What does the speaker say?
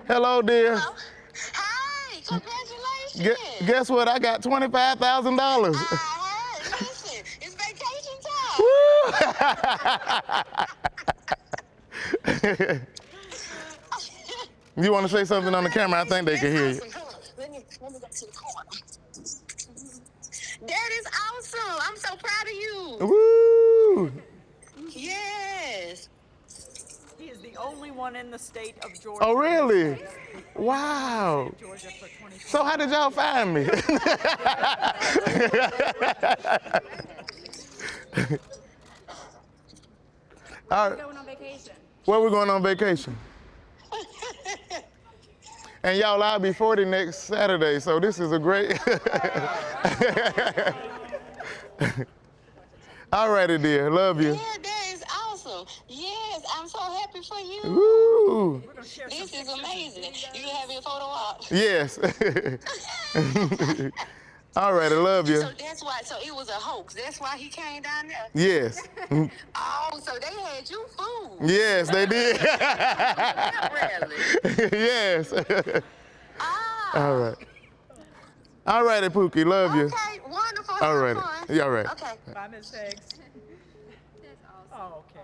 Hello, dear. Hello. Hi, congratulations. Guess what? I got $25,000. I heard. Listen, it's vacation time. You want to say something on the camera? I think they can hear you. Awesome. Hold on. Let me go to the corner. That is awesome. I'm so proud of you. Woo! Yes. He is the only one in the state of Georgia. Oh, really? Wow. Georgia for 2020. So how did y'all find me? All right. Going on vacation. Where we going on vacation? And y'all, I'll be 40 next Saturday, so this is a great. All righty, dear. Love you. Yeah, that is awesome. Yes, I'm so happy for you. Woo! This is amazing. You have your photo op. Yes. All right, I love you. So that's why. So it was a hoax. That's why he came down there. Yes. Oh, so they had you fooled. Yes, they did. Really? Yes. Ah. All right. All righty, Pookie. Love you. Okay, wonderful. All Have righty. fun. Yeah, all right. Okay. Bye, Ms. Heggs. That's awesome. Oh, okay.